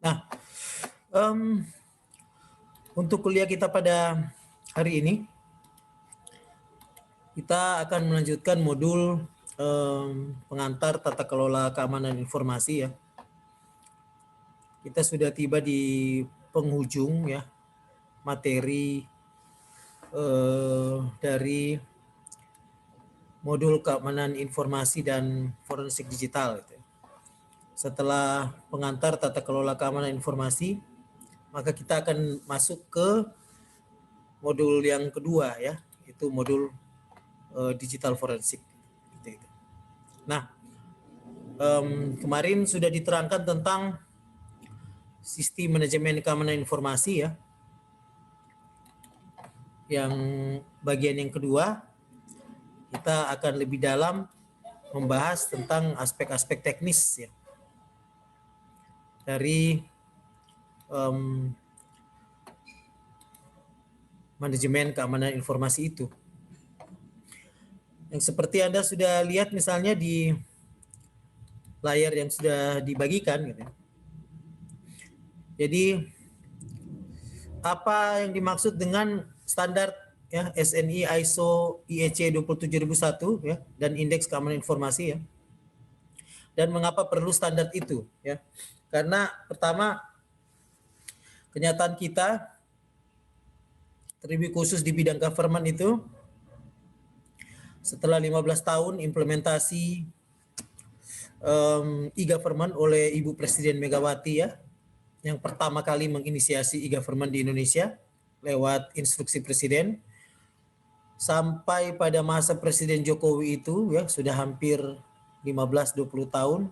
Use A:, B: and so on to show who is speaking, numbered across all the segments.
A: Nah, em, untuk kuliah kita pada hari ini, kita akan melanjutkan modul pengantar tata kelola keamanan informasi ya. Kita sudah tiba di penghujung ya materi dari modul keamanan informasi dan forensik digital. Gitu. Setelah pengantar tata kelola keamanan informasi, maka kita akan masuk ke modul yang kedua ya, itu modul digital forensik. Gitu. Nah, kemarin sudah diterangkan tentang sistem manajemen keamanan informasi ya. Yang bagian yang kedua, kita akan lebih dalam membahas tentang aspek-aspek teknis ya dari manajemen keamanan informasi itu. Yang seperti Anda sudah lihat misalnya di layar yang sudah dibagikan gitu. Jadi apa yang dimaksud dengan standar ya SNI ISO IEC 27001 ya dan indeks keamanan informasi ya. Dan mengapa perlu standar itu ya? Karena pertama kenyataan kita terlebih khusus di bidang government itu setelah 15 tahun implementasi e-government oleh Ibu Presiden Megawati ya, yang pertama kali menginisiasi e-government di Indonesia lewat instruksi Presiden, sampai pada masa Presiden Jokowi itu ya sudah hampir 15-20 tahun,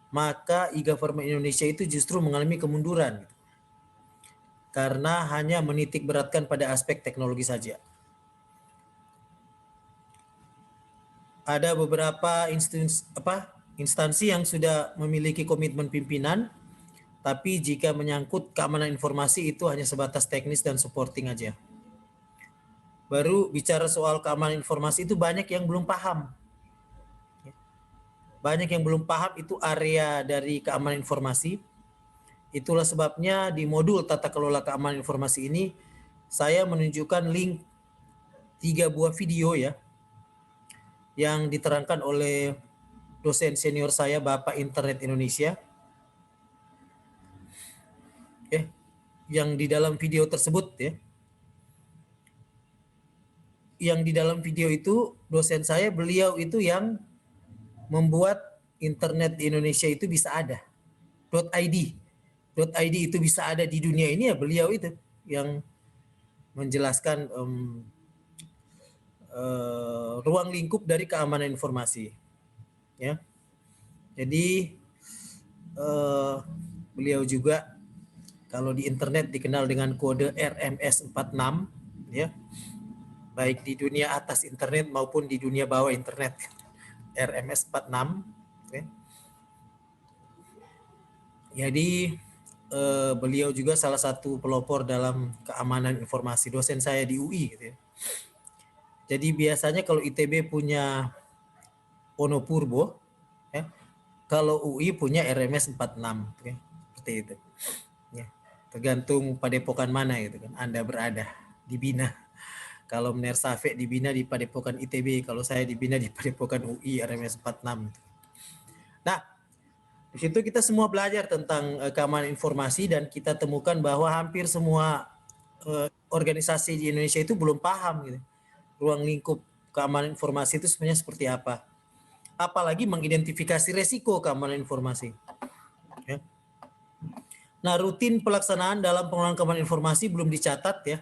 A: maka e-government Indonesia itu justru mengalami kemunduran karena hanya menitik beratkan pada aspek teknologi saja. Ada beberapa instansi yang sudah memiliki komitmen pimpinan, tapi jika menyangkut keamanan informasi itu hanya sebatas teknis dan supporting aja. Baru bicara soal keamanan informasi itu banyak yang belum paham. Banyak yang belum paham itu area dari keamanan informasi. Itulah sebabnya di modul tata kelola keamanan informasi ini saya menunjukkan link 3 buah video ya yang diterangkan oleh dosen senior saya Bapak Internet Indonesia. Yang di dalam video tersebut ya. Yang di dalam video itu dosen saya, beliau itu yang membuat internet di Indonesia itu bisa ada. .id itu bisa ada di dunia ini ya beliau itu yang menjelaskan ruang lingkup dari keamanan informasi ya. Jadi beliau juga kalau di internet dikenal dengan kode RMS 46 ya, baik di dunia atas internet maupun di dunia bawah internet. RMS 46 ya. Jadi beliau juga salah satu pelopor dalam keamanan informasi, dosen saya di UI gitu ya. Jadi biasanya kalau ITB punya Ponopurbo ya, kalau UI punya RMS 46 ya, seperti itu ya. Tergantung padepokan mana gitu kan Anda berada, di Bina. Kalau Mener Safek dibina di padepokan ITB, kalau saya dibina di padepokan UI RMS 46. Nah, di situ kita semua belajar tentang keamanan informasi dan kita temukan bahwa hampir semua organisasi di Indonesia itu belum paham gitu. Ruang lingkup keamanan informasi itu sebenarnya seperti apa. Apalagi mengidentifikasi resiko keamanan informasi. Ya. Nah, rutin pelaksanaan dalam pengelolaan keamanan informasi belum dicatat ya,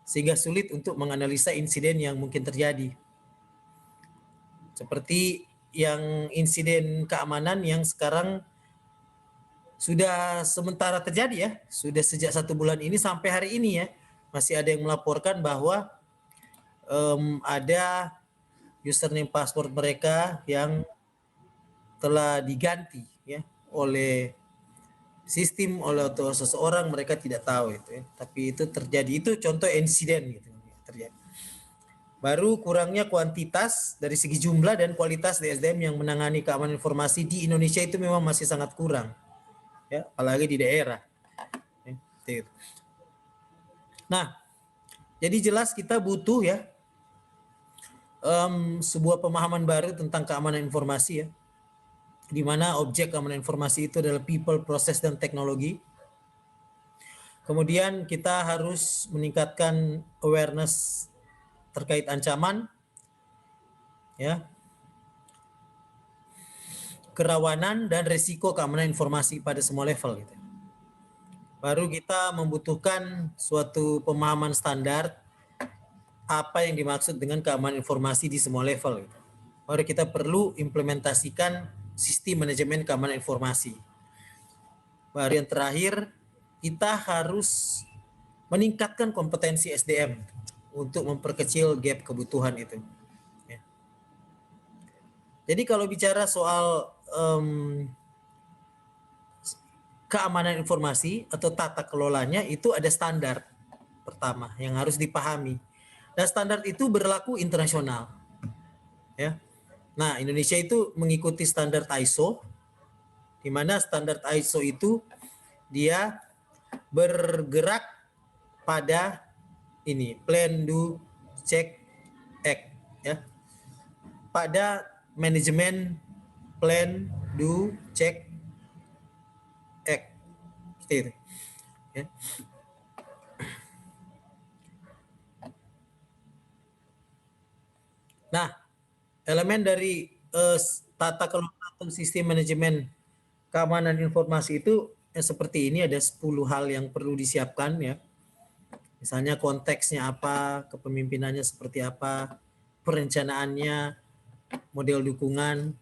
A: sehingga sulit untuk menganalisa insiden yang mungkin terjadi. Seperti yang insiden keamanan yang sekarang sudah sementara terjadi ya, sudah sejak 1 bulan ini sampai hari ini ya, masih ada yang melaporkan bahwa ada username password mereka yang telah diganti ya oleh sistem, oleh seseorang, mereka tidak tahu itu ya. Tapi itu terjadi, itu contoh insiden gitu terjadi. Baru kurangnya kuantitas dari segi jumlah dan kualitas di SDM yang menangani keamanan informasi di Indonesia itu memang masih sangat kurang ya, apalagi di daerah. Ya, nah, jadi jelas kita butuh ya sebuah pemahaman baru tentang keamanan informasi ya, di mana objek keamanan informasi itu adalah people, proses, dan teknologi. Kemudian kita harus meningkatkan awareness terkait ancaman, ya, kerawanan dan risiko keamanan informasi pada semua level. Gitu. Baru kita membutuhkan suatu pemahaman standar apa yang dimaksud dengan keamanan informasi di semua level. Gitu. Baru kita perlu implementasikan sistem manajemen keamanan informasi. Baru yang terakhir, kita harus meningkatkan kompetensi SDM untuk memperkecil gap kebutuhan itu. Ya. Jadi kalau bicara soal keamanan informasi atau tata kelolanya, itu ada standar pertama yang harus dipahami. Dan standar itu berlaku internasional. Ya. Nah, Indonesia itu mengikuti standar ISO, di mana standar ISO itu dia bergerak pada ini plan, do, check, act, ya. Pada manajemen plan, do, check, act, gitu. Ya. Nah, elemen dari tata kelola atau sistem manajemen keamanan informasi itu seperti ini, ada 10 hal yang perlu disiapkan ya. Misalnya konteksnya apa, kepemimpinannya seperti apa, perencanaannya, model dukungan,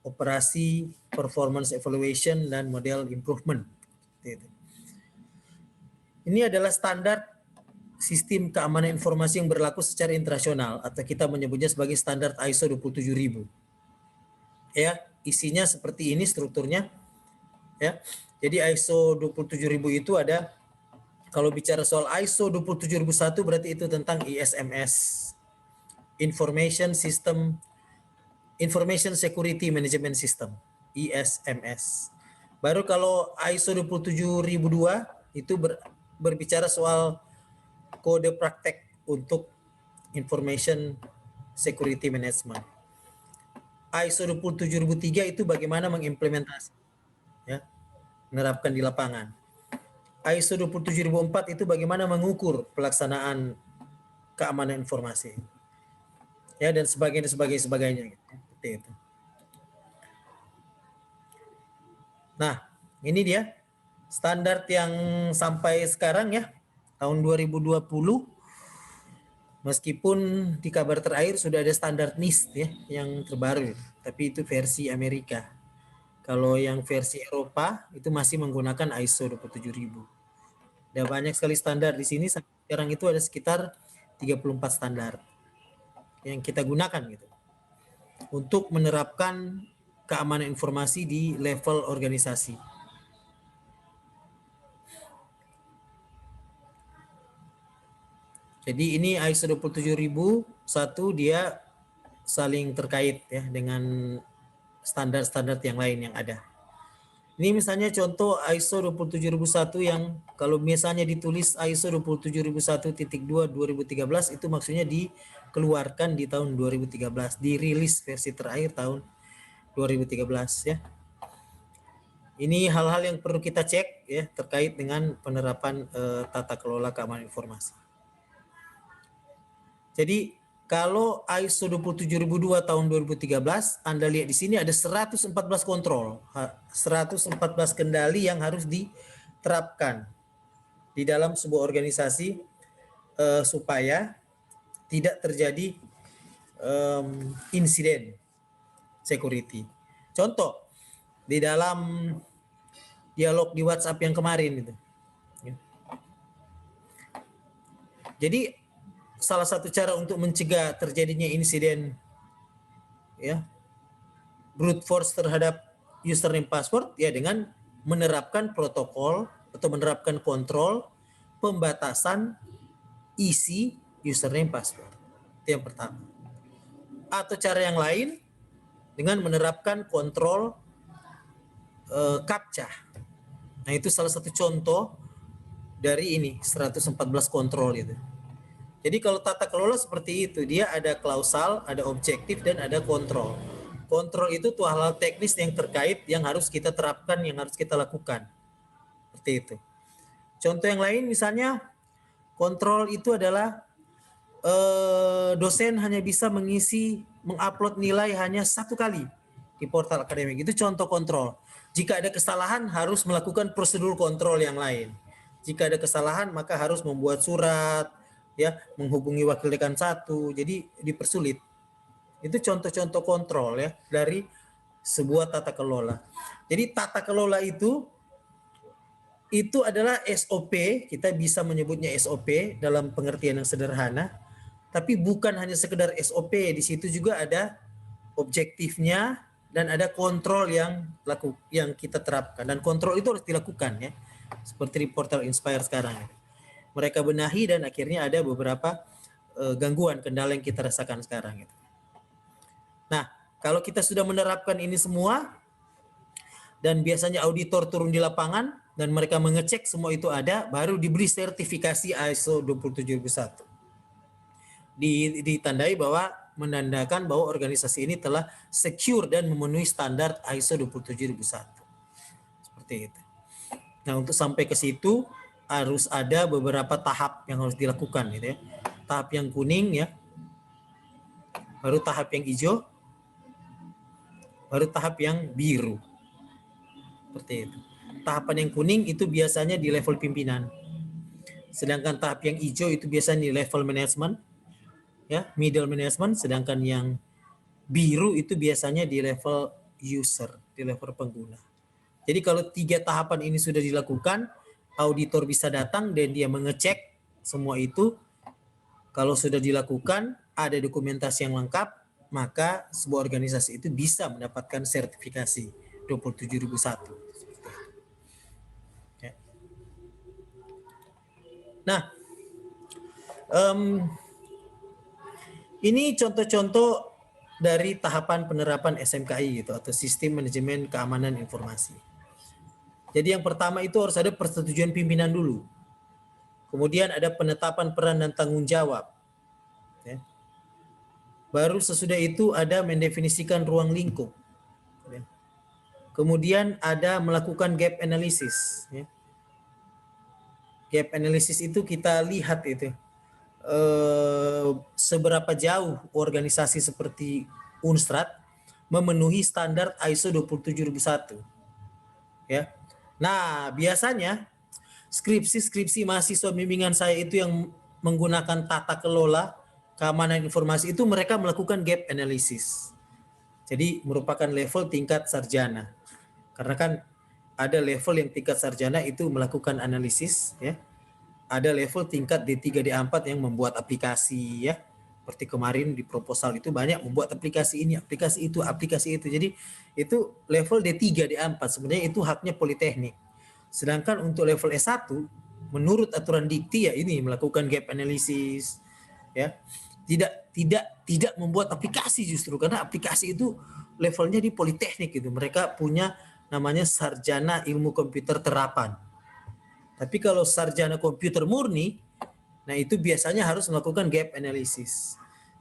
A: operasi, performance evaluation, dan model improvement. Ini adalah standar sistem keamanan informasi yang berlaku secara internasional atau kita menyebutnya sebagai standar ISO 27000. Ya, isinya seperti ini strukturnya. Ya. Jadi ISO 27000 itu ada, kalau bicara soal ISO 27001 berarti itu tentang ISMS, Information Security Management System, ISMS. Baru kalau ISO 27002 itu berbicara soal kode praktek untuk Information Security Management. ISO 27003 itu bagaimana mengimplementasi, ya, menerapkan di lapangan. ISO 27004 itu bagaimana mengukur pelaksanaan keamanan informasi, ya, dan sebagainya. Seperti itu. Nah, ini dia standar yang sampai sekarang ya, tahun 2020. Meskipun di kabar terakhir sudah ada standar NIST ya yang terbaru, tapi itu versi Amerika. Kalau yang versi Eropa itu masih menggunakan ISO 27000. Ada banyak sekali standar di sini, sekarang itu ada sekitar 34 standar yang kita gunakan gitu untuk menerapkan keamanan informasi di level organisasi. Jadi ini ISO 27001 dia saling terkait ya dengan standar-standar yang lain yang ada. Ini misalnya contoh ISO 27001 yang kalau misalnya ditulis ISO 27001.2 2013 itu maksudnya dikeluarkan di tahun 2013, dirilis versi terakhir tahun 2013 ya. Ini hal-hal yang perlu kita cek ya terkait dengan penerapan tata kelola keamanan informasi. Jadi kalau ISO 27002 tahun 2013, Anda lihat di sini ada 114 kontrol, 114 kendali yang harus diterapkan di dalam sebuah organisasi supaya tidak terjadi insiden security. Contoh, di dalam dialog di WhatsApp yang kemarin itu. Jadi salah satu cara untuk mencegah terjadinya insiden ya brute force terhadap username password ya dengan menerapkan protokol atau menerapkan kontrol pembatasan isi username password. Itu yang pertama. Atau cara yang lain dengan menerapkan kontrol CAPTCHA Nah, itu salah satu contoh dari ini 114 kontrol itu. Jadi kalau tata kelola seperti itu, dia ada klausal, ada objektif, dan ada kontrol. Kontrol itu tuh hal-hal teknis yang terkait yang harus kita terapkan, yang harus kita lakukan. Seperti itu. Contoh yang lain misalnya kontrol itu adalah dosen hanya bisa mengupload nilai hanya 1 kali di portal akademik. Itu contoh kontrol. Jika ada kesalahan harus melakukan prosedur kontrol yang lain. Jika ada kesalahan maka harus membuat surat, ya, menghubungi wakil dekan 1. Jadi dipersulit. Itu contoh-contoh kontrol ya dari sebuah tata kelola. Jadi tata kelola itu adalah SOP, kita bisa menyebutnya SOP dalam pengertian yang sederhana, tapi bukan hanya sekedar SOP, di situ juga ada objektifnya dan ada kontrol yang kita terapkan, dan kontrol itu harus dilakukan ya, seperti di portal Inspire sekarang. Mereka benahi dan akhirnya ada beberapa gangguan, kendala yang kita rasakan sekarang. Nah, kalau kita sudah menerapkan ini semua, dan biasanya auditor turun di lapangan dan mereka mengecek semua itu ada, baru diberi sertifikasi ISO 27001. Ditandai bahwa menandakan bahwa organisasi ini telah secure dan memenuhi standar ISO 27001. Seperti itu. Nah, untuk sampai ke situ harus ada beberapa tahap yang harus dilakukan gitu ya. Tahap yang kuning ya, baru tahap yang hijau, baru tahap yang biru. Seperti itu. Tahapan yang kuning itu biasanya di level pimpinan. Sedangkan tahap yang hijau itu biasanya di level manajemen, ya, middle management. Sedangkan yang biru itu biasanya di level user, di level pengguna. Jadi kalau 3 tahapan ini sudah dilakukan, auditor bisa datang dan dia mengecek semua itu. Kalau sudah dilakukan, ada dokumentasi yang lengkap, maka sebuah organisasi itu bisa mendapatkan sertifikasi 27001. Nah, ini contoh-contoh dari tahapan penerapan SMKI gitu, atau Sistem Manajemen Keamanan Informasi. Jadi yang pertama itu harus ada persetujuan pimpinan dulu. Kemudian ada penetapan peran dan tanggung jawab. Ya. Baru sesudah itu ada mendefinisikan ruang lingkup. Ya. Kemudian ada melakukan gap analysis. Ya. Gap analysis itu kita lihat itu seberapa jauh organisasi seperti Unstrat memenuhi standar ISO 27001. Ya. Nah, biasanya skripsi mahasiswa bimbingan saya itu yang menggunakan tata kelola keamanan informasi itu mereka melakukan gap analysis. Jadi merupakan level tingkat sarjana. Karena kan ada level yang tingkat sarjana itu melakukan analisis ya. Ada level tingkat D3 D4 yang membuat aplikasi ya. Seperti kemarin di proposal itu banyak membuat aplikasi ini, aplikasi itu, aplikasi itu. Jadi itu level D3 D4, sebenarnya itu haknya politeknik. Sedangkan untuk level S1 menurut aturan dikti ya ini melakukan gap analysis ya. Tidak membuat aplikasi justru karena aplikasi itu levelnya di politeknik gitu. Mereka punya namanya sarjana ilmu komputer terapan. Tapi kalau sarjana komputer murni, nah itu biasanya harus melakukan gap analysis.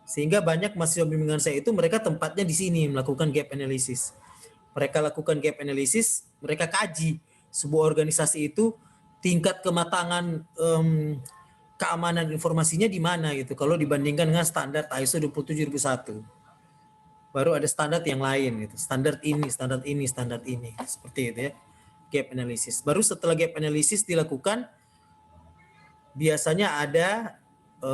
A: Sehingga banyak mahasiswa bimbingan saya itu mereka tempatnya di sini melakukan gap analysis. Mereka lakukan gap analysis, mereka kaji sebuah organisasi itu tingkat kematangan keamanan informasinya di mana gitu. Kalau dibandingkan dengan standar ISO 27001. Baru ada standar yang lain gitu. Standar ini, standar ini, standar ini. Seperti itu ya. Gap analysis. Baru setelah gap analysis dilakukan, biasanya ada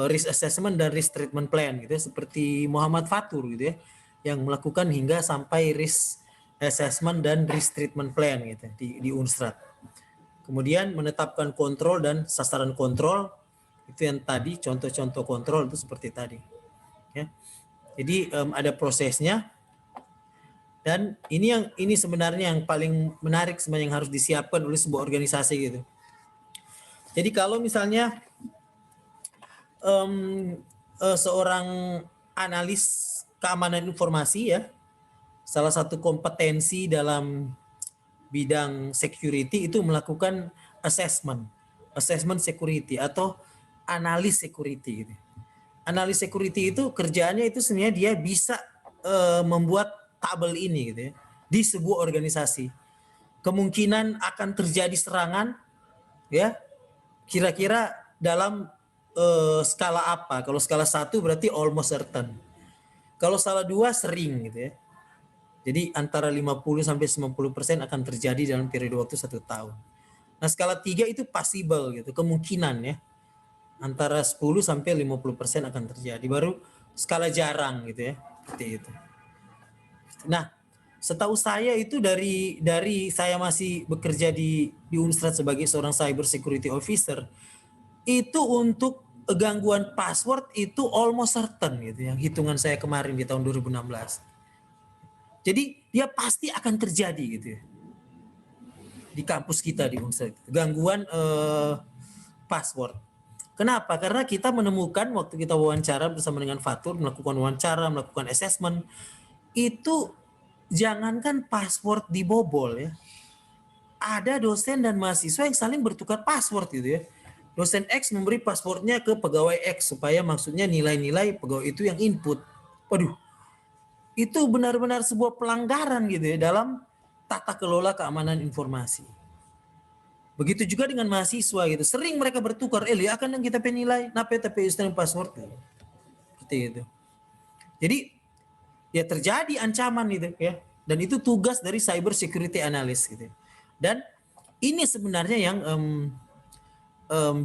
A: risk assessment dan risk treatment plan gitu ya, seperti Muhammad Fatur gitu ya, yang melakukan hingga sampai risk assessment dan risk treatment plan gitu di Unstrat. Kemudian menetapkan kontrol dan sasaran kontrol, itu yang tadi contoh-contoh kontrol itu seperti tadi ya. Jadi ada prosesnya, dan ini sebenarnya yang paling menarik sebenarnya yang harus disiapkan oleh sebuah organisasi gitu. Jadi kalau misalnya seorang analis keamanan informasi ya, salah satu kompetensi dalam bidang security itu melakukan assessment security atau analis security gitu. Analis security itu kerjaannya itu sebenarnya dia bisa membuat tabel ini gitu ya di sebuah organisasi. Kemungkinan akan terjadi serangan ya kira-kira dalam skala apa? Kalau skala 1 berarti almost certain. Kalau skala 2 sering gitu ya. Jadi antara 50 sampai 90% akan terjadi dalam periode waktu 1 tahun. Nah, skala 3 itu possible gitu, kemungkinan ya. Antara 10 sampai 50% akan terjadi. Baru skala jarang gitu ya. Seperti itu. Nah, setahu saya itu dari saya masih bekerja di Unstrad sebagai seorang cyber security officer, itu untuk gangguan password itu almost certain gitu yang hitungan saya kemarin di tahun 2016. Jadi dia pasti akan terjadi gitu ya. Di kampus kita di Unstrad. Gangguan password. Kenapa? Karena kita menemukan waktu kita wawancara bersama dengan Fatur, melakukan wawancara, melakukan assessment, itu jangankan password dibobol ya. Ada dosen dan mahasiswa yang saling bertukar password gitu ya. Dosen X memberi passwordnya ke pegawai X supaya maksudnya nilai-nilai pegawai itu yang input. Waduh, itu benar-benar sebuah pelanggaran gitu ya dalam tata kelola keamanan informasi. Begitu juga dengan mahasiswa gitu. Sering mereka bertukar, ya akan yang kita penilai, napa tapi istilah password gitu. Seperti itu. Jadi ya terjadi ancaman gitu ya. Dan itu tugas dari cyber security analyst gitu. Dan ini sebenarnya yang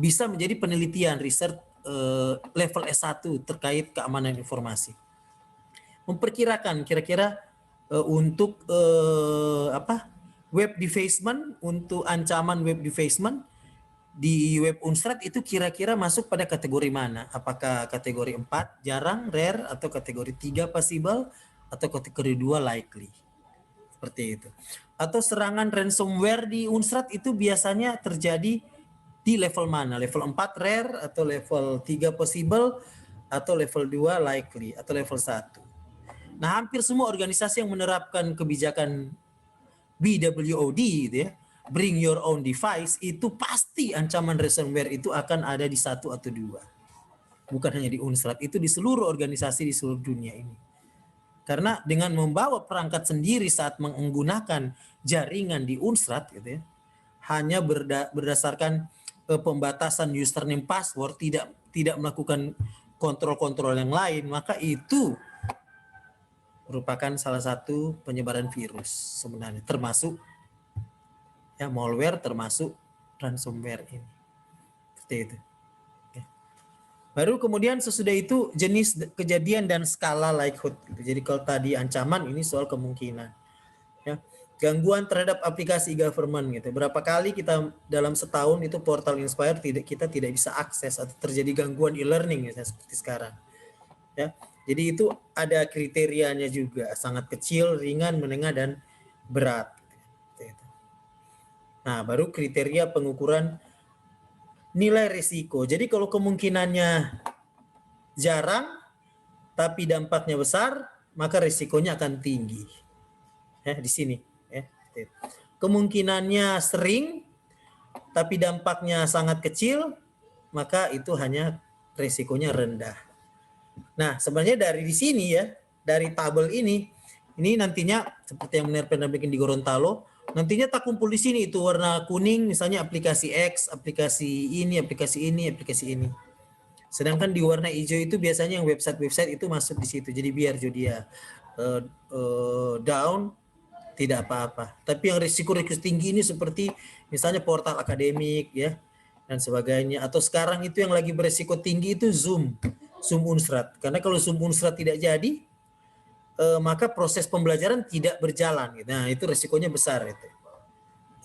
A: bisa menjadi penelitian riset level S1 terkait keamanan informasi. Memperkirakan kira-kira untuk web defacement, untuk ancaman web defacement di web Unstrad itu kira-kira masuk pada kategori mana? Apakah kategori 4 jarang, rare, atau kategori 3 possible, atau kategori 2 likely? Seperti itu. Atau serangan ransomware di Unstrad itu biasanya terjadi di level mana? Level 4 rare, atau level 3 possible, atau level 2 likely, atau level 1. Nah, hampir semua organisasi yang menerapkan kebijakan BWOD gitu ya, bring your own device, itu pasti ancaman ransomware itu akan ada di 1 atau 2. Bukan hanya di Unstrad, itu di seluruh organisasi di seluruh dunia ini. Karena dengan membawa perangkat sendiri saat menggunakan jaringan di Unstrad gitu ya, hanya berdasarkan pembatasan username password, tidak melakukan kontrol-kontrol yang lain, maka itu merupakan salah satu penyebaran virus sebenarnya, termasuk ya malware, termasuk ransomware ini. Seperti itu. Ya. Baru kemudian sesudah itu jenis kejadian dan skala likelihood. Jadi kalau tadi ancaman, ini soal kemungkinan. Ya. Gangguan terhadap aplikasi government gitu. Berapa kali kita dalam setahun itu portal Inspire kita tidak bisa akses atau terjadi gangguan e-learning ya, seperti sekarang. Ya. Jadi itu ada kriterianya juga, sangat kecil, ringan, menengah, dan berat. Nah, baru kriteria pengukuran nilai risiko. Jadi kalau kemungkinannya jarang, tapi dampaknya besar, maka risikonya akan tinggi. Ya, di sini. Ya. Kemungkinannya sering, tapi dampaknya sangat kecil, maka itu hanya risikonya rendah. Nah, sebenarnya dari di sini ya, dari tabel ini nantinya seperti yang pernah bikin di Gorontalo, nantinya tak kumpul di sini itu warna kuning misalnya aplikasi X, aplikasi ini, aplikasi ini, aplikasi ini. Sedangkan di warna hijau itu biasanya yang website-website itu masuk di situ. Jadi biar dia down tidak apa-apa. Tapi yang risiko tinggi ini seperti misalnya portal akademik ya dan sebagainya. Atau sekarang itu yang lagi berisiko tinggi itu Zoom Unstrad. Karena kalau Zoom Unstrad tidak jadi, maka proses pembelajaran tidak berjalan. Nah, itu resikonya besar itu.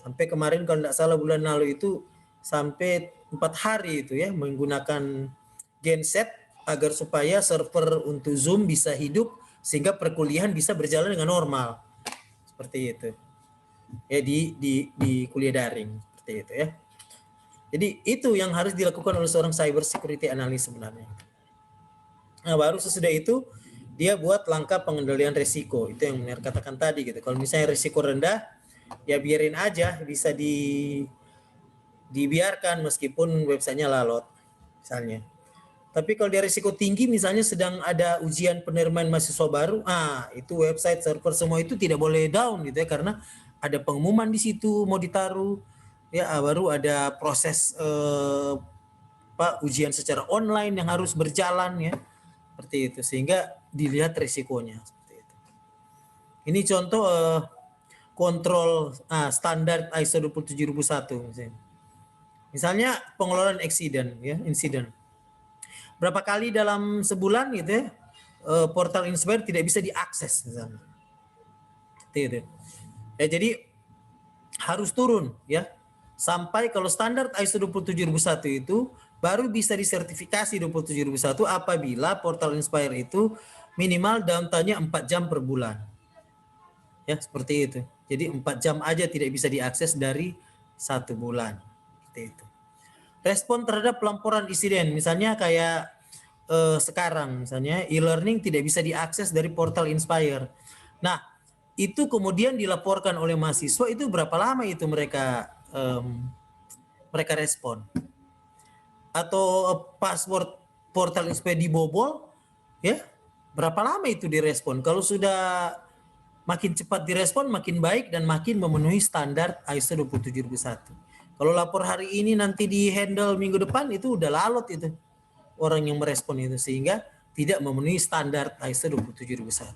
A: Sampai kemarin kalau tidak salah bulan lalu itu sampai 4 hari itu ya menggunakan genset agar supaya server untuk Zoom bisa hidup sehingga perkuliahan bisa berjalan dengan normal. Seperti itu. Ya di kuliah daring seperti itu ya. Jadi itu yang harus dilakukan oleh seorang cyber security analyst sebenarnya. Nah, baru sesudah itu dia buat langkah pengendalian risiko. Itu yang Munir katakan tadi gitu. Kalau misalnya risiko rendah, ya biarin aja, bisa dibiarkan meskipun websitenya lalot misalnya. Tapi kalau dia risiko tinggi misalnya sedang ada ujian penerimaan mahasiswa baru, itu website server semua itu tidak boleh down gitu ya, karena ada pengumuman di situ mau ditaruh ya, baru ada proses ujian secara online yang harus berjalan ya, seperti itu, sehingga dilihat risikonya seperti itu. Ini contoh kontrol standar ISO 27001 misalnya. Misalnya pengelolaan insiden. Berapa kali dalam sebulan gitu ya, portal Inspire tidak bisa diakses misalnya. Seperti itu. Ya, jadi harus turun ya. Sampai kalau standar ISO 27001 itu baru bisa disertifikasi 27001 apabila portal Inspire itu minimal downtime-nya 4 jam per bulan. Ya, seperti itu. Jadi 4 jam aja tidak bisa diakses dari 1 bulan. Seperti itu. Respon terhadap pelaporan insiden, misalnya kayak sekarang misalnya e-learning tidak bisa diakses dari portal Inspire. Nah, itu kemudian dilaporkan oleh mahasiswa, itu berapa lama itu mereka respon? Atau password portal Inspire dibobol, ya berapa lama itu direspon? Kalau sudah makin cepat direspon, makin baik dan makin memenuhi standar ISO 27001. Kalau lapor hari ini nanti di handle minggu depan, itu udah lalot itu orang yang merespon itu, sehingga tidak memenuhi standar ISO 27001.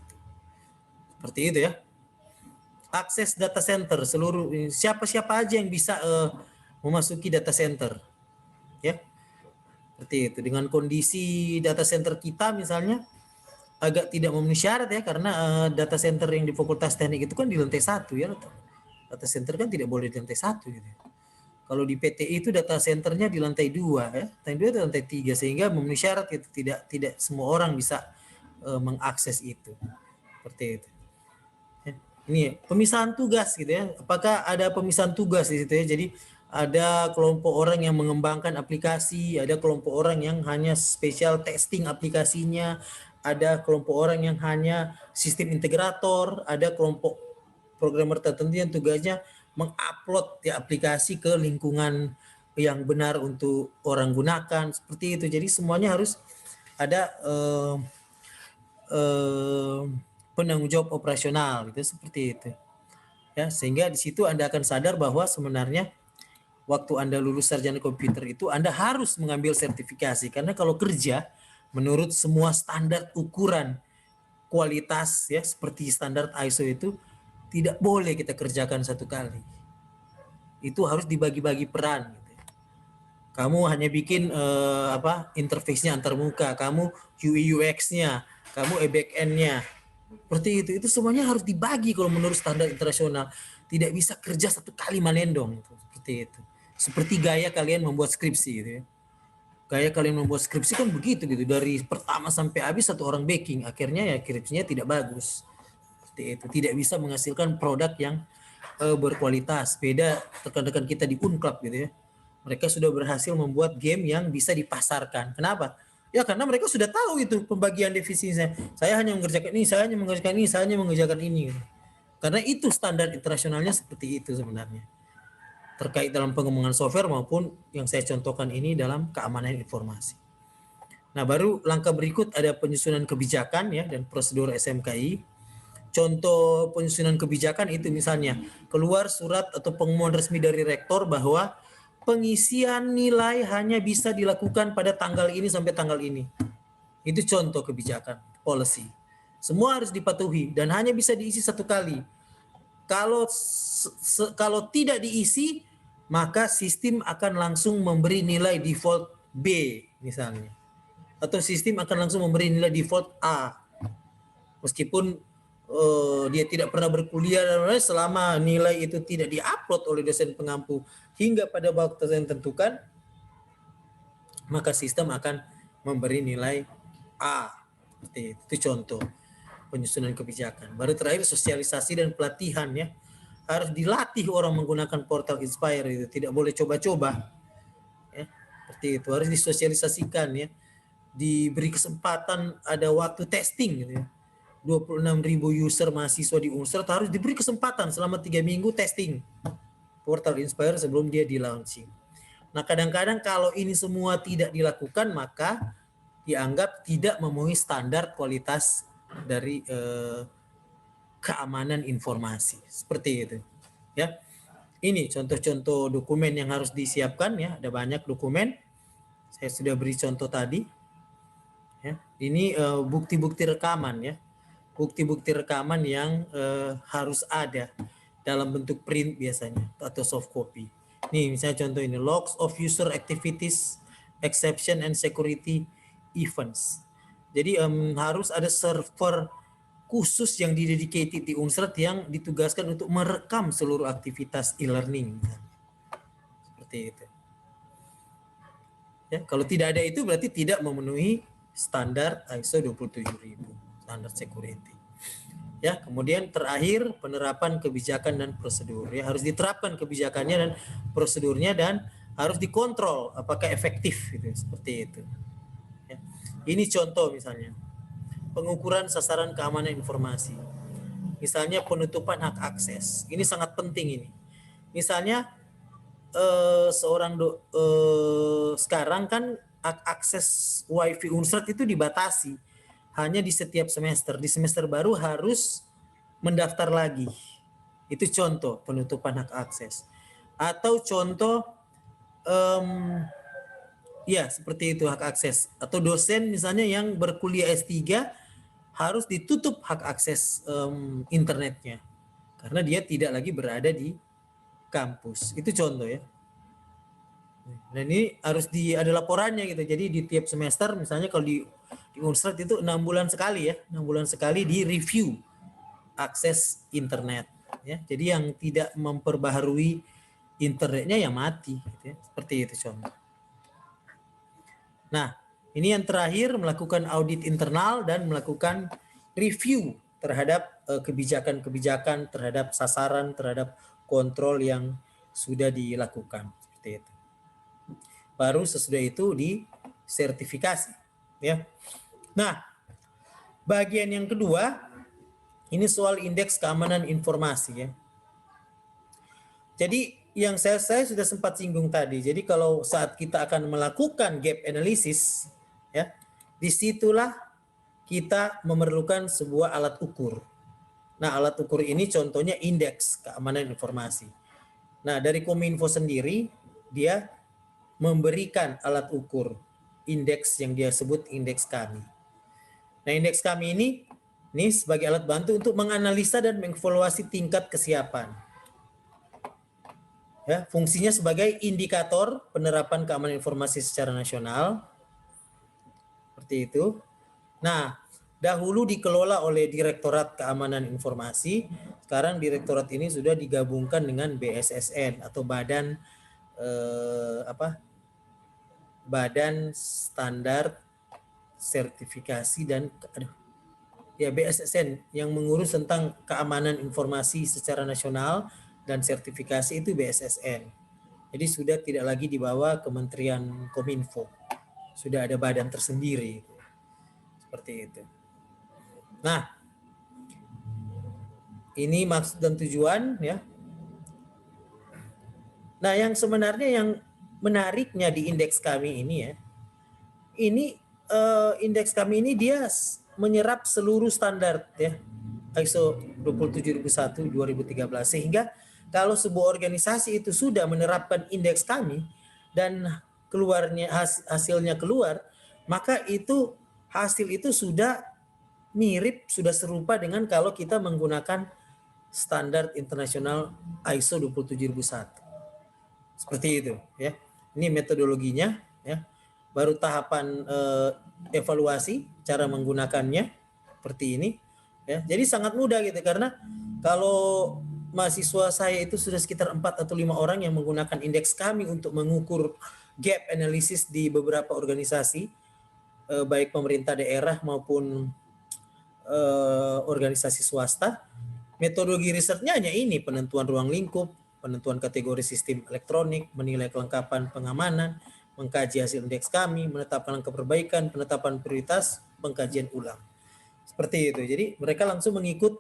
A: Seperti itu ya. Akses data center seluruh, siapa-siapa aja yang bisa memasuki data center. Ya. Seperti itu. Dengan kondisi data center kita misalnya agak tidak memenuhi syarat ya, karena data center yang di Fakultas Teknik itu kan di lantai 1 ya. Data center kan tidak boleh di lantai 1 gitu. Kalau di PTI itu data centernya di lantai 2 ya, lantai 2 atau lantai 3, sehingga memenuhi syarat itu, tidak semua orang bisa mengakses itu. Seperti itu. Ya. Ini pemisahan tugas gitu ya. Apakah ada pemisahan tugas di situ ya? Jadi ada kelompok orang yang mengembangkan aplikasi, ada kelompok orang yang hanya spesial testing aplikasinya, ada kelompok orang yang hanya sistem integrator, ada kelompok programmer tertentu yang tugasnya mengupload ya aplikasi ke lingkungan yang benar untuk orang gunakan, seperti itu. Jadi semuanya harus ada penanggung jawab operasional gitu, seperti itu ya, sehingga di situ Anda akan sadar bahwa sebenarnya waktu Anda lulus sarjana komputer itu Anda harus mengambil sertifikasi, karena kalau kerja menurut semua standar ukuran kualitas ya, seperti standar ISO itu tidak boleh kita kerjakan satu kali. Itu harus dibagi-bagi peran gitu. Kamu hanya bikin interface-nya antar muka, kamu UI UX-nya, kamu back-end-nya. Seperti itu semuanya harus dibagi kalau menurut standar internasional. Tidak bisa kerja satu kali manendong gitu. Seperti itu. Seperti gaya kalian membuat skripsi gitu ya. Gaya kalian membuat skripsi kan begitu gitu, dari pertama sampai habis satu orang backing, akhirnya ya skripsinya tidak bagus. Seperti itu, tidak bisa menghasilkan produk yang berkualitas. Beda rekan-rekan kita di Unclub gitu ya. Mereka sudah berhasil membuat game yang bisa dipasarkan. Kenapa? Ya karena mereka sudah tahu itu pembagian divisinya. Saya hanya mengerjakan ini, saya hanya mengerjakan ini, saya hanya mengerjakan ini. Karena itu standar internasionalnya seperti itu sebenarnya. Terkait dalam pengembangan software maupun yang saya contohkan ini dalam keamanan informasi. Nah, baru langkah berikut ada penyusunan kebijakan ya dan prosedur SMKI. Contoh penyusunan kebijakan itu misalnya keluar surat atau pengumuman resmi dari rektor bahwa pengisian nilai hanya bisa dilakukan pada tanggal ini sampai tanggal ini. Itu contoh kebijakan, policy. Semua harus dipatuhi dan hanya bisa diisi satu kali. Kalau tidak diisi, maka sistem akan langsung memberi nilai default B misalnya. Atau sistem akan langsung memberi nilai default A. Meskipun dia tidak pernah berkuliah dan selama nilai itu tidak diupload oleh dosen pengampu hingga pada waktu yang tentukan, maka sistem akan memberi nilai A. Itu contoh penyusunan kebijakan. Baru terakhir sosialisasi dan pelatihan ya. Harus dilatih orang menggunakan portal Inspire itu, tidak boleh coba-coba. Ya, seperti itu harus disosialisasikan ya. Diberi kesempatan ada waktu testing gitu ya. 26.000 user mahasiswa di Unsur harus diberi kesempatan selama 3 minggu testing portal Inspire sebelum dia di launching. Nah, kadang-kadang kalau ini semua tidak dilakukan, maka dianggap tidak memenuhi standar kualitas dari keamanan informasi. Seperti itu. Ya. Ini contoh-contoh dokumen yang harus disiapkan ya, ada banyak dokumen. Saya sudah beri contoh tadi. Ya. Ini bukti-bukti rekaman ya. Bukti-bukti rekaman yang harus ada dalam bentuk print biasanya atau soft copy. Nih misalnya contoh ini, logs of user activities, exception and security events. Jadi harus ada server khusus yang didedicated di Unsur yang ditugaskan untuk merekam seluruh aktivitas e-learning. Seperti itu. Ya, kalau tidak ada itu berarti tidak memenuhi standar ISO 27000, standar security. Ya, kemudian terakhir penerapan kebijakan dan prosedur. Ya, harus diterapkan kebijakannya dan prosedurnya dan harus dikontrol apakah efektif gitu, seperti itu. Ya. Ini contoh misalnya pengukuran sasaran keamanan informasi. Misalnya penutupan hak akses. Ini sangat penting ini. Misalnya sekarang kan hak akses WiFi Unsur itu dibatasi hanya di setiap semester. Di semester baru harus mendaftar lagi. Itu contoh penutupan hak akses. Atau contoh ya seperti itu hak akses. Atau dosen misalnya yang berkuliah S3 harus ditutup hak akses internetnya karena dia tidak lagi berada di kampus. Itu contoh ya. Dan ini harus ada laporannya gitu. Jadi di tiap semester misalnya kalau di Unsur itu 6 bulan sekali ya, 6 bulan sekali di review akses internet ya. Jadi yang tidak memperbaharui internetnya ya mati gitu ya. Seperti itu contoh. Nah, ini yang terakhir melakukan audit internal dan melakukan review terhadap kebijakan-kebijakan, terhadap sasaran, terhadap kontrol yang sudah dilakukan. Seperti itu. Baru sesudah itu disertifikasi. Ya. Nah, bagian yang kedua, ini soal indeks keamanan informasi. Ya. Jadi yang saya sudah sempat singgung tadi. Jadi kalau saat kita akan melakukan gap analysis, ya, disitulah kita memerlukan sebuah alat ukur. Nah, alat ukur ini contohnya indeks keamanan informasi. Nah, dari Kominfo sendiri dia memberikan alat ukur indeks yang dia sebut indeks kami. Nah, indeks kami ini sebagai alat bantu untuk menganalisa dan mengevaluasi tingkat kesiapan. Ya, fungsinya sebagai indikator penerapan keamanan informasi secara nasional. Seperti itu. Nah, dahulu dikelola oleh Direktorat Keamanan Informasi. Sekarang direktorat ini sudah digabungkan dengan BSSN atau Badan Standar Sertifikasi dan BSSN yang mengurus tentang keamanan informasi secara nasional dan sertifikasi itu BSSN. Jadi sudah tidak lagi di bawah Kementerian Kominfo. Sudah ada badan tersendiri. Seperti itu. Nah, ini maksud dan tujuan ya. Nah, yang sebenarnya yang menariknya di indeks kami ini ya. Ini indeks kami ini dia menyerap seluruh standar ya. ISO 27001 2013 sehingga kalau sebuah organisasi itu sudah menerapkan indeks kami dan keluarnya hasilnya keluar, maka itu hasil itu sudah mirip, sudah serupa dengan kalau kita menggunakan standar internasional ISO 27001. Seperti itu ya. Ini metodologinya ya. Baru tahapan evaluasi cara menggunakannya seperti ini ya. Jadi sangat mudah gitu karena kalau mahasiswa saya itu sudah sekitar 4 atau 5 orang yang menggunakan indeks kami untuk mengukur gap analysis di beberapa organisasi baik pemerintah daerah maupun organisasi swasta. Metodologi risetnya hanya ini, penentuan ruang lingkup, penentuan kategori sistem elektronik, menilai kelengkapan pengamanan, mengkaji hasil indeks kami, menetapkan langkah perbaikan, penetapan prioritas, pengkajian ulang. Seperti itu. Jadi mereka langsung mengikut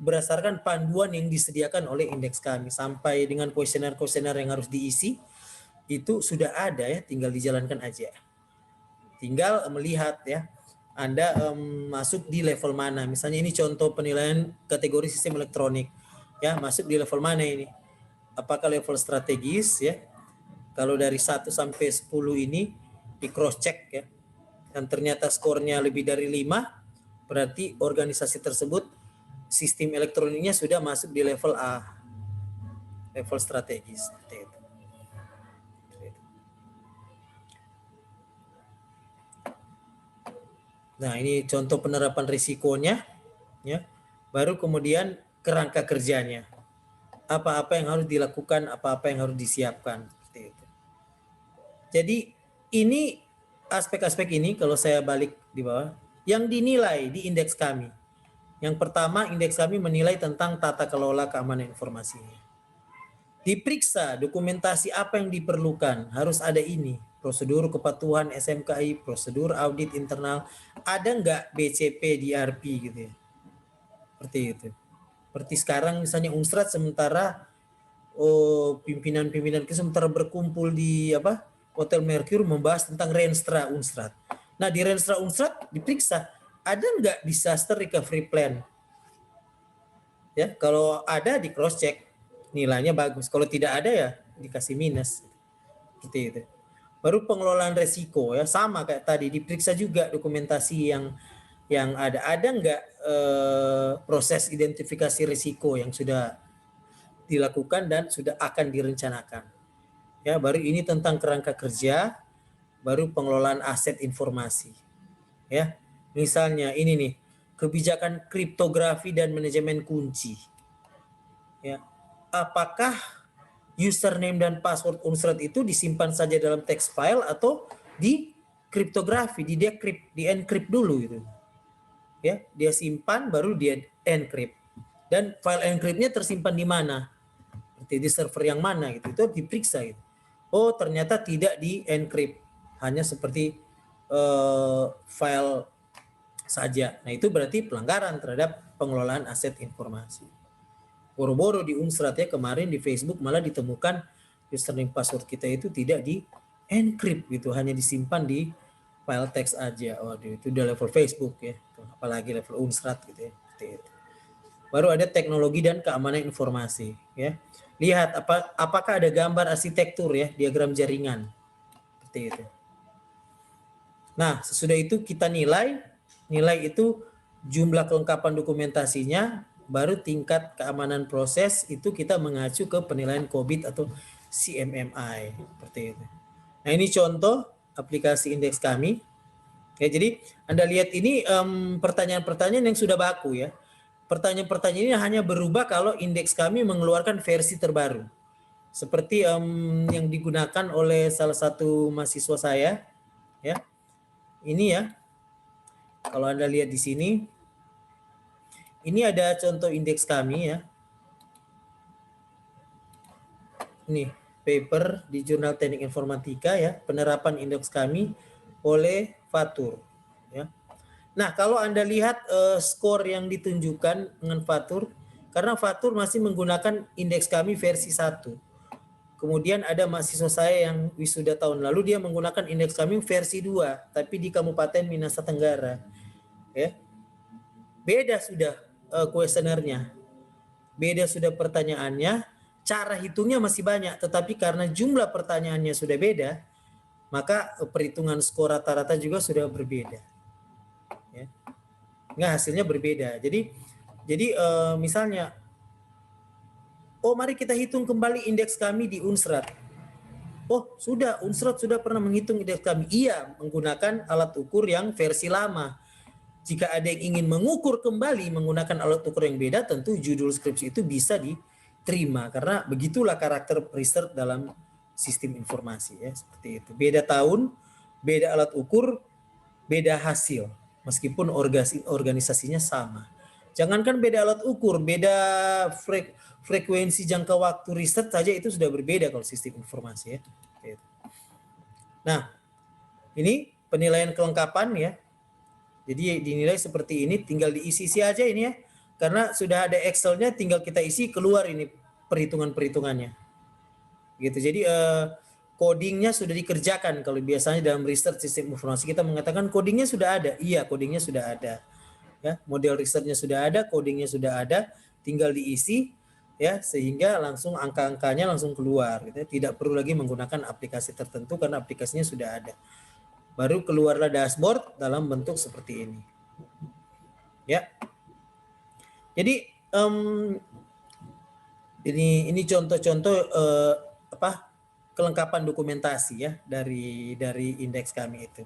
A: berdasarkan panduan yang disediakan oleh indeks kami, sampai dengan kuesioner-kuesioner yang harus diisi itu sudah ada ya, tinggal dijalankan aja. Tinggal melihat ya, Anda masuk di level mana. Misalnya ini contoh penilaian kategori sistem elektronik. Ya, masuk di level mana ini? Apakah level strategis ya? Kalau dari 1 sampai 10 ini di cross check ya. Dan ternyata skornya lebih dari 5, berarti organisasi tersebut sistem elektroniknya sudah masuk di level A, level strategis. Nah, ini contoh penerapan risikonya, ya. Baru kemudian kerangka kerjanya. Apa-apa yang harus dilakukan, apa-apa yang harus disiapkan. Seperti itu. Jadi ini aspek-aspek ini kalau saya balik di bawah, yang dinilai di indeks kami. Yang pertama, indeks kami menilai tentang tata kelola keamanan informasi. Diperiksa dokumentasi apa yang diperlukan, harus ada ini. Prosedur kepatuhan SMKI, prosedur audit internal, ada nggak BCP di RP gitu ya. Seperti itu. Seperti sekarang misalnya Unsrat sementara pimpinan-pimpinan kita sementara berkumpul di Hotel Mercure membahas tentang Renstra Unsrat. Nah di Renstra Unsrat diperiksa ada nggak disaster recovery plan? Ya kalau ada di cross check nilainya bagus. Kalau tidak ada ya dikasih minus. Seperti itu. Baru pengelolaan resiko ya sama kayak tadi diperiksa juga dokumentasi yang ada nggak proses identifikasi risiko yang sudah dilakukan dan sudah akan direncanakan. Ya, baru ini tentang kerangka kerja, baru pengelolaan aset informasi. Ya. Misalnya ini nih, kebijakan kriptografi dan manajemen kunci. Ya. Apakah username dan password Unsrat itu disimpan saja dalam text file atau di kriptografi, di decrypt, di encrypt dulu gitu. Ya, dia simpan baru dia encrypt. Dan file encryptnya tersimpan di mana? Di server yang mana gitu, itu diperiksa gitu. Oh ternyata tidak di encrypt, hanya seperti file saja. Nah itu berarti pelanggaran terhadap pengelolaan aset informasi. Boro-boro di Unsrat ya kemarin di Facebook malah ditemukan username password kita itu tidak di encrypt gitu, hanya disimpan di file teks aja. Oh itu udah level Facebook ya, apalagi level Unsrat gitu ya. Baru ada teknologi dan keamanan informasi ya. Lihat apakah ada gambar arsitektur ya, diagram jaringan. Seperti itu. Nah, sesudah itu kita nilai itu jumlah kelengkapan dokumentasinya, baru tingkat keamanan proses itu kita mengacu ke penilaian COVID atau CMMI. Seperti itu. Nah, ini contoh aplikasi indeks kami. Ya, jadi Anda lihat ini pertanyaan-pertanyaan yang sudah baku ya. Pertanyaan-pertanyaan ini hanya berubah kalau indeks kami mengeluarkan versi terbaru. Seperti yang digunakan oleh salah satu mahasiswa saya, ya. Ini ya, kalau Anda lihat di sini, ini ada contoh indeks kami ya. Ini paper di Jurnal Teknik Informatika ya, penerapan indeks kami oleh Fatur. Ya. Nah, kalau Anda lihat skor yang ditunjukkan dengan Fatur, karena Fatur masih menggunakan indeks kami versi 1. Kemudian ada mahasiswa saya yang wisuda tahun lalu, dia menggunakan indeks kami versi 2, tapi di Kabupaten Minahasa Tenggara. Ya. Beda sudah kuesionernya. Beda sudah pertanyaannya, cara hitungnya masih banyak, tetapi karena jumlah pertanyaannya sudah beda, maka perhitungan skor rata-rata juga sudah berbeda. Ya. Nggak, hasilnya berbeda. Jadi misalnya, oh mari kita hitung kembali indeks kami di Unsrat. Oh sudah, Unsrat sudah pernah menghitung indeks kami. Iya, menggunakan alat ukur yang versi lama. Jika ada yang ingin mengukur kembali menggunakan alat ukur yang beda, tentu judul skripsi itu bisa diterima. Karena begitulah karakter research dalam sistem informasi ya, seperti itu. Beda tahun, beda alat ukur, beda hasil. Meskipun organisasinya sama. Jangankan beda alat ukur, beda frekuensi jangka waktu riset saja itu sudah berbeda kalau sistem informasi ya. Nah, ini penilaian kelengkapan ya. Jadi dinilai seperti ini, tinggal diisi-isi aja ini ya. Karena sudah ada Excel-nya, tinggal kita isi, keluar ini perhitungan-perhitungannya. Gitu. Jadi codingnya sudah dikerjakan. Kalau biasanya dalam research sistem informasi kita mengatakan codingnya sudah ada. Iya, codingnya sudah ada. Ya, model risetnya sudah ada, codingnya sudah ada, tinggal diisi ya, sehingga langsung angka-angkanya langsung keluar gitu ya. Tidak perlu lagi menggunakan aplikasi tertentu karena aplikasinya sudah ada. Baru keluarlah dashboard dalam bentuk seperti ini. Ya. Jadi ini contoh-contoh kelengkapan dokumentasi ya dari indeks kami itu.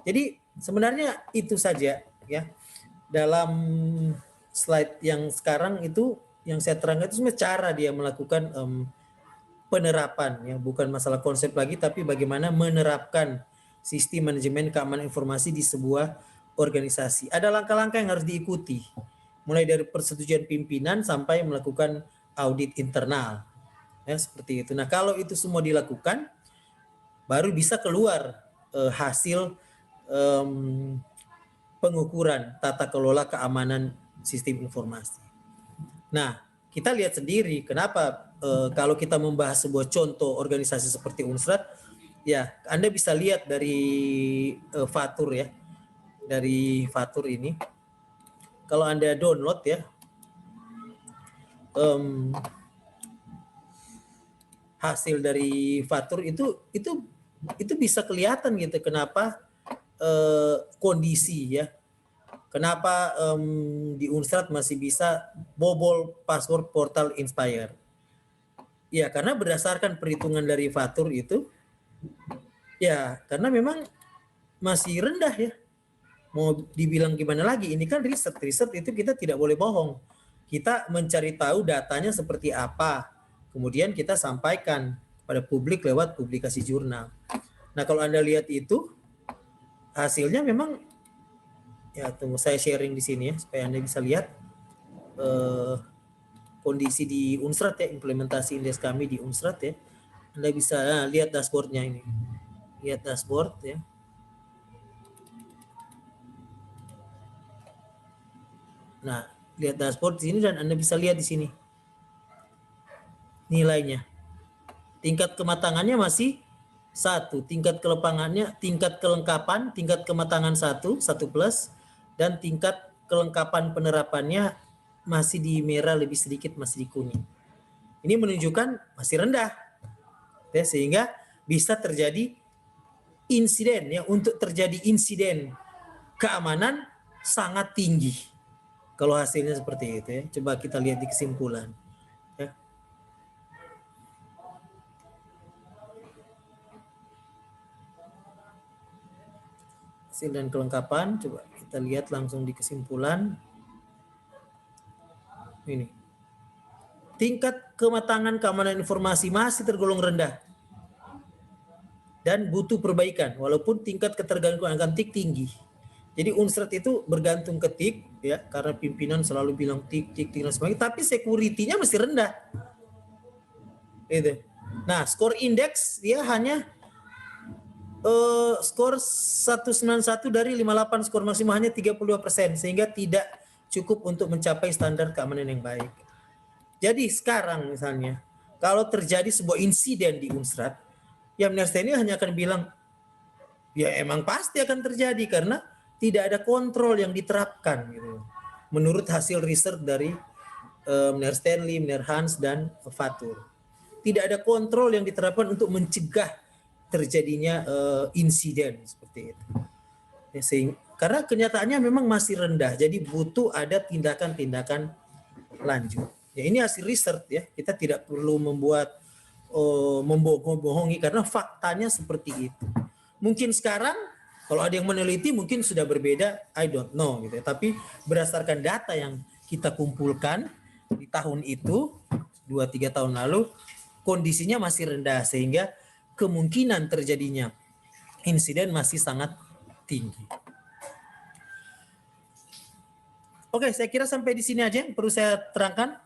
A: Jadi sebenarnya itu saja ya. Dalam slide yang sekarang itu yang saya terangkan itu sebenarnya cara dia melakukan penerapan ya, bukan masalah konsep lagi tapi bagaimana menerapkan sistem manajemen keamanan informasi di sebuah organisasi. Ada langkah-langkah yang harus diikuti, mulai dari persetujuan pimpinan sampai melakukan audit internal ya, seperti itu. Nah, kalau itu semua dilakukan baru bisa keluar hasil pengukuran tata kelola keamanan sistem informasi. Nah, kita lihat sendiri kenapa kalau kita membahas sebuah contoh organisasi seperti Unsrat, ya Anda bisa lihat dari Fatur ya, dari Fatur ini. Kalau Anda download ya, hasil dari Fatur itu bisa kelihatan gitu kenapa kondisi ya. Kenapa di Unsrat masih bisa bobol password portal Inspire? Ya, karena berdasarkan perhitungan dari Fatur itu, ya karena memang masih rendah ya. Mau dibilang gimana lagi, ini kan riset itu kita tidak boleh bohong. Kita mencari tahu datanya seperti apa, kemudian kita sampaikan pada publik lewat publikasi jurnal. Nah, kalau Anda lihat itu, hasilnya memang ya, tunggu saya sharing di sini ya supaya Anda bisa lihat kondisi di Unsrat ya, implementasi indeks kami di Unsrat ya. Anda bisa lihat dashboardnya ini. Lihat dashboard ya. Nah, lihat dashboard di sini dan Anda bisa lihat di sini nilainya. Tingkat kematangannya masih 1, tingkat kelengkapan, tingkat kematangan 1 plus, dan tingkat kelengkapan penerapannya masih di merah lebih sedikit, masih di kuning. Ini menunjukkan masih rendah. Ya, sehingga bisa terjadi insiden ya, untuk terjadi insiden keamanan sangat tinggi. Kalau hasilnya seperti itu ya. Coba kita lihat di kesimpulan. Ya. Hasil dan kelengkapan, coba kita lihat langsung di kesimpulan. Ini. Tingkat kematangan keamanan informasi masih tergolong rendah dan butuh perbaikan walaupun tingkat ketergantungan akan TIK tinggi. Jadi Unsrat itu bergantung ke TIK ya, karena pimpinan selalu bilang TIK dan sebagainya, tapi security-nya masih rendah. Itu. Nah, skor indeks dia hanya skor 191 dari 58, skor maksimalnya 32%, sehingga tidak cukup untuk mencapai standar keamanan yang baik. Jadi sekarang misalnya kalau terjadi sebuah insiden di Unsrat, ya Mnersteni hanya akan bilang ya emang pasti akan terjadi karena tidak ada kontrol yang diterapkan gitu. Menurut hasil riset dari Mnersteni, Mnerhans dan Fatur. Tidak ada kontrol yang diterapkan untuk mencegah terjadinya insiden seperti itu. Ya, karena kenyataannya memang masih rendah, jadi butuh ada tindakan-tindakan lanjut. Ya, ini hasil riset ya, kita tidak perlu membuat membohongi karena faktanya seperti itu. Mungkin sekarang kalau ada yang meneliti mungkin sudah berbeda, I don't know gitu ya. Tapi berdasarkan data yang kita kumpulkan di tahun itu 2-3 tahun lalu, kondisinya masih rendah sehingga kemungkinan terjadinya insiden masih sangat tinggi. Oke, saya kira sampai di sini aja yang perlu saya terangkan.